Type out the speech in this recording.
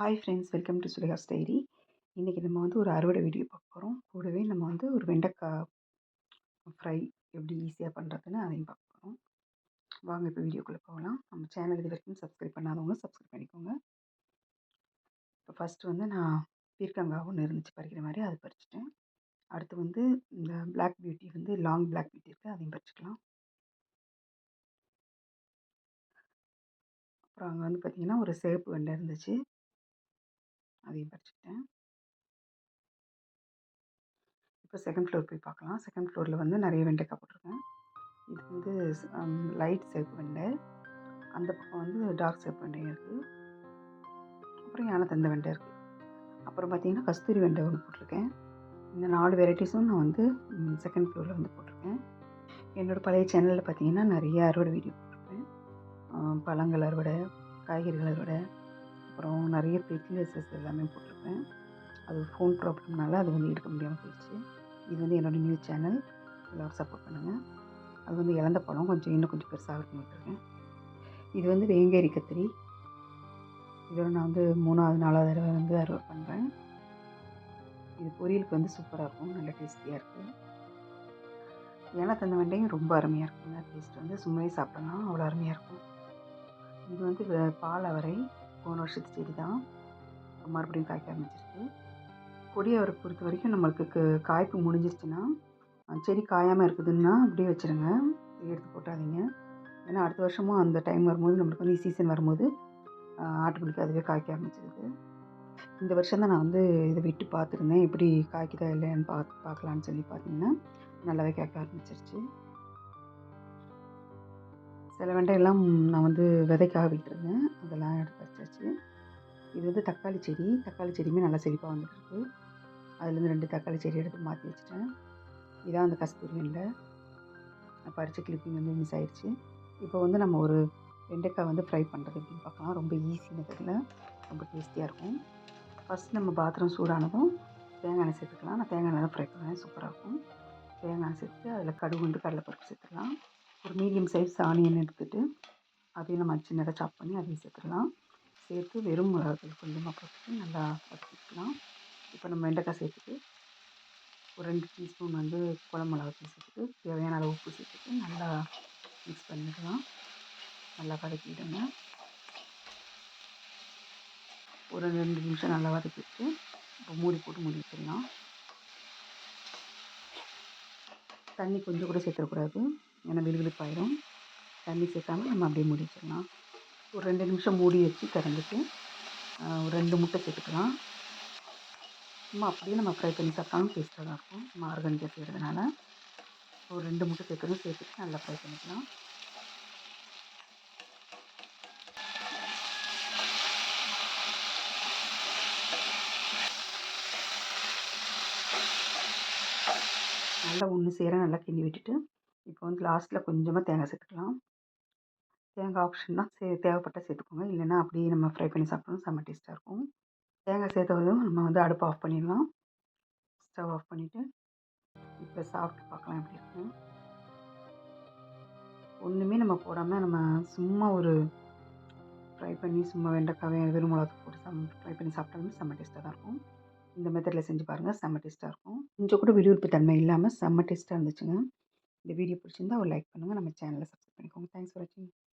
Hi friends, welcome to Sulekha's diary. இன்றைக்கி நம்ம வந்து ஒரு அறுவடை வீடியோ பார்க்க போகிறோம். கூடவே நம்ம வந்து ஒரு வெண்டைக்காய் ஃப்ரை எப்படி ஈஸியாக பண்ணுறதுன்னு அதையும் பார்க்க போகிறோம். வாங்க இப்போ வீடியோக்குள்ளே போகலாம். நம்ம சேனல் இது வரைக்கும் சப்ஸ்கிரைப் பண்ணாதவங்க சப்ஸ்கிரைப் பண்ணிக்கோங்க. இப்போ ஃபஸ்ட்டு வந்து நான் பீர்க்கங்காய் ஒன்று இருந்துச்சு பறிக்கிற மாதிரி, அதை பறிச்சிட்டேன். அடுத்து வந்து இந்த பிளாக் பியூட்டி வந்து லாங் பிளாக் பியூட்டி இருக்குது, அதையும் பறிச்சிக்கலாம். அப்புறம் அங்கே வந்து பார்த்திங்கன்னா ஒரு சிவப்பு வெண்டை இருந்துச்சு, அதையும் பறிச்சிக்கிட்டேன். இப்போ செகண்ட் ஃப்ளோர் போய் பார்க்கலாம். செகண்ட் ஃப்ளோரில் வந்து நிறைய வெண்டைக்காய் போட்டிருக்கேன். இது வந்து லைட் சிவப்பு வெண்டை, அந்த பக்கம் வந்து டார்க் சிவப்பு வெண்டையும் இருக்குது. அப்புறம் யானைத்தண்டை வெண்டை இருக்குது. அப்புறம் பார்த்திங்கன்னா கஸ்தூரி வெண்டை ஒன்று போட்டிருக்கேன். இந்த 4 வெரைட்டிஸும் நான் வந்து செகண்ட் ஃப்ளோரில் வந்து போட்டிருக்கேன். என்னோடய பழைய சேனலில் பார்த்திங்கன்னா நிறைய அறுவடை வீடியோ போட்டிருப்பேன். பழங்கள் அறுவடை, காய்கறிகள் அறுவடை, அப்புறம் நிறைய ஃபெர்டிலைசர்ஸ் எல்லாமே போட்டிருப்பேன். அது ஃபோன் ப்ராப்ளம்னால அது வந்து எடுக்க முடியாமல் போயிடுச்சு. இது வந்து என்னோடய நியூ சேனல், எல்லோரும் சப்போர்ட் பண்ணுங்கள். அது வந்து இழந்த பழம் இன்னும் கொஞ்சம் பெருசாக விட்டுருக்கேன். இது வந்து வேங்கேரி கத்திரி. இதோட நான் வந்து 3வது 4வது தடவை வந்து அறுவடை பண்ணுறேன். இது பொரியலுக்கு வந்து சூப்பராக இருக்கும், நல்ல டேஸ்டியாக இருக்குது. ஏனத்தந்த வெண்டையும் ரொம்ப அருமையாக இருக்குங்க. டேஸ்ட் வந்து சும்மாவே சாப்பிடலாம், அவ்வளோ அருமையாக இருக்கும். இது வந்து பால் அவரை, போன வருஷத்து செடி தான், மறுபடியும் காய்க்க ஆரம்பிச்சிருக்கு. கொடி அவரை பொறுத்த வரைக்கும் நம்மளுக்கு காய்ப்பு முடிஞ்சிருச்சுன்னா, செடி காயாமல் இருக்குதுன்னா அப்படியே வச்சுருங்க, எடுத்து போட்டாதீங்க. ஏன்னா அடுத்த வருஷமும் அந்த டைம் வரும்போது நம்மளுக்கு வந்து சீசன் வரும்போது ஆட்டோமேட்டிக்காக அதுவே காய்க்க ஆரம்பிச்சிருது. இந்த வருஷம் தான் நான் வந்து இதை விட்டு பார்த்துருந்தேன், எப்படி காய்க்குதா இல்லைன்னு பார்க்கலான்னு சொல்லி பார்த்தீங்கன்னா நல்லாவே காய்க்க ஆரம்பிச்சிருச்சு. சில வெண்டையெல்லாம் நான் வந்து விதைக்காக விட்டுருந்தேன், அதெல்லாம் எடுத்து வச்சாச்சு. இது வந்து தக்காளி செடி. தக்காளி செடியுமே நல்லா செழிப்பாக வந்துட்டுருக்கு. அதுலேருந்து 2 தக்காளி செடி எடுத்து மாற்றி வச்சுட்டேன். இதான் அந்த கஸ்தூரி வெண்டை. பறித்த கிளிப்பிங் வந்து மிஸ் ஆயிடுச்சு. இப்போ வந்து நம்ம ஒரு வெண்டைக்காய் வந்து ஃப்ரை பண்ணுறது எப்படின்னு பார்க்கலாம். ரொம்ப ஈஸி மெத்தடில் ரொம்ப டேஸ்டியாக இருக்கும். ஃபஸ்ட் நம்ம பாத்திரம் சூடானதும் தேங்காய் எண்ணெய் சேர்த்துக்கலாம். நான் தேங்காய் எண்ணெய் தான் ஃப்ரை பண்ணுவேன், சூப்பராக இருக்கும். தேங்காய் எண்ணெய் சேர்த்துட்டு அதில் கடுகு வந்து கடலைப்பருப்பு சேர்த்துக்கலாம். ஒரு மீடியம் சைஸ் ஆனியன் எடுத்துகிட்டு அதையும் நம்ம சின்னதாக சாப் பண்ணி அதையும் சேர்த்துக்கலாம். சேர்த்து வெறும் மிளகாத்தூள் கொஞ்சமாக போட்டுட்டு நல்லா வதக்கிக்கலாம். இப்போ நம்ம வெண்டைக்காய் சேர்த்துட்டு ஒரு 2 டீஸ்பூன் வந்து குழம்பு மிளகாத்தூள் சேர்த்துட்டு தேவையான அளவு உப்பு சேர்த்துட்டு நல்லா மிக்ஸ் பண்ணிடலாம். நல்லா வதக்கிடுங்க. ஒரு 2 நிமிஷம் நல்லா வதக்கிட்டு இப்போ மூடி போட்டு மூடி வச்சிடலாம். தண்ணி கொஞ்சம் கூட சேர்த்துக்கூடாது, ஏன்னா வெளுவெளுப்பாயிடும். தண்ணி சேர்க்காம நம்ம அப்படியே மூடி வச்சிடலாம். ஒரு 2 நிமிஷம் மூடி வச்சு திறந்துட்டு ஒரு 2 முட்டை சேர்த்துக்கலாம். சும்மா அப்படியே நம்ம ஃப்ரை பண்ணி சாப்பிட்டாலும் டேஸ்ட்டாக தான் இருக்கும், நம்ம ஆர்கானிக்காக செய்கிறதுனால. ஒரு 2 முட்டை சேர்த்துட்டு நல்லா ஃப்ரை பண்ணிக்கலாம். நல்லா ஒன்று சேர நல்லா கிண்டி விட்டுட்டு இப்போ வந்து லாஸ்ட்டில் கொஞ்சமாக தேங்காய் சேர்த்துக்கலாம். தேங்காய் ஆப்ஷன் தான், தேவைப்பட்டால் சேர்த்துக்கோங்க, இல்லைன்னா அப்படியே நம்ம ஃப்ரை பண்ணி சாப்பிட்டோம்னா செம்ம டேஸ்ட்டாக இருக்கும். தேங்காய் சேர்த்ததும் நம்ம வந்து அடுப்பை ஆஃப் பண்ணிடலாம். ஸ்டவ் ஆஃப் பண்ணிவிட்டு இப்போ சாப்பிட்டு பார்க்கலாம் எப்படி இருக்கும். ஒன்றுமே நம்ம போடாமல் நம்ம சும்மா ஒரு ஃப்ரை பண்ணி சும்மா வெண்டைக்காவை வெறும் மிளகாத்தூள் போட்டு ஃப்ரை பண்ணி சாப்பிட்டாலுமே செம்ம டேஸ்ட்டாக தான் இருக்கும். இந்த மெத்தடில் செஞ்சு பாருங்கள், செம்ம டேஸ்ட்டாக இருக்கும். கொஞ்சம் கூட விறுவிறுப்பு தன்மை இல்லாமல் செம்ம டேஸ்ட்டாக இருந்துச்சுங்க. இந்த வீடியோ பிடிச்சிருந்தா ஒரு லைக் பண்ணுங்கள், நம்ம சேனலை சப்ஸ்கிரைப் பண்ணிக்கோங்க. தேங்க்ஸ் ஃபார் வாட்சிங்.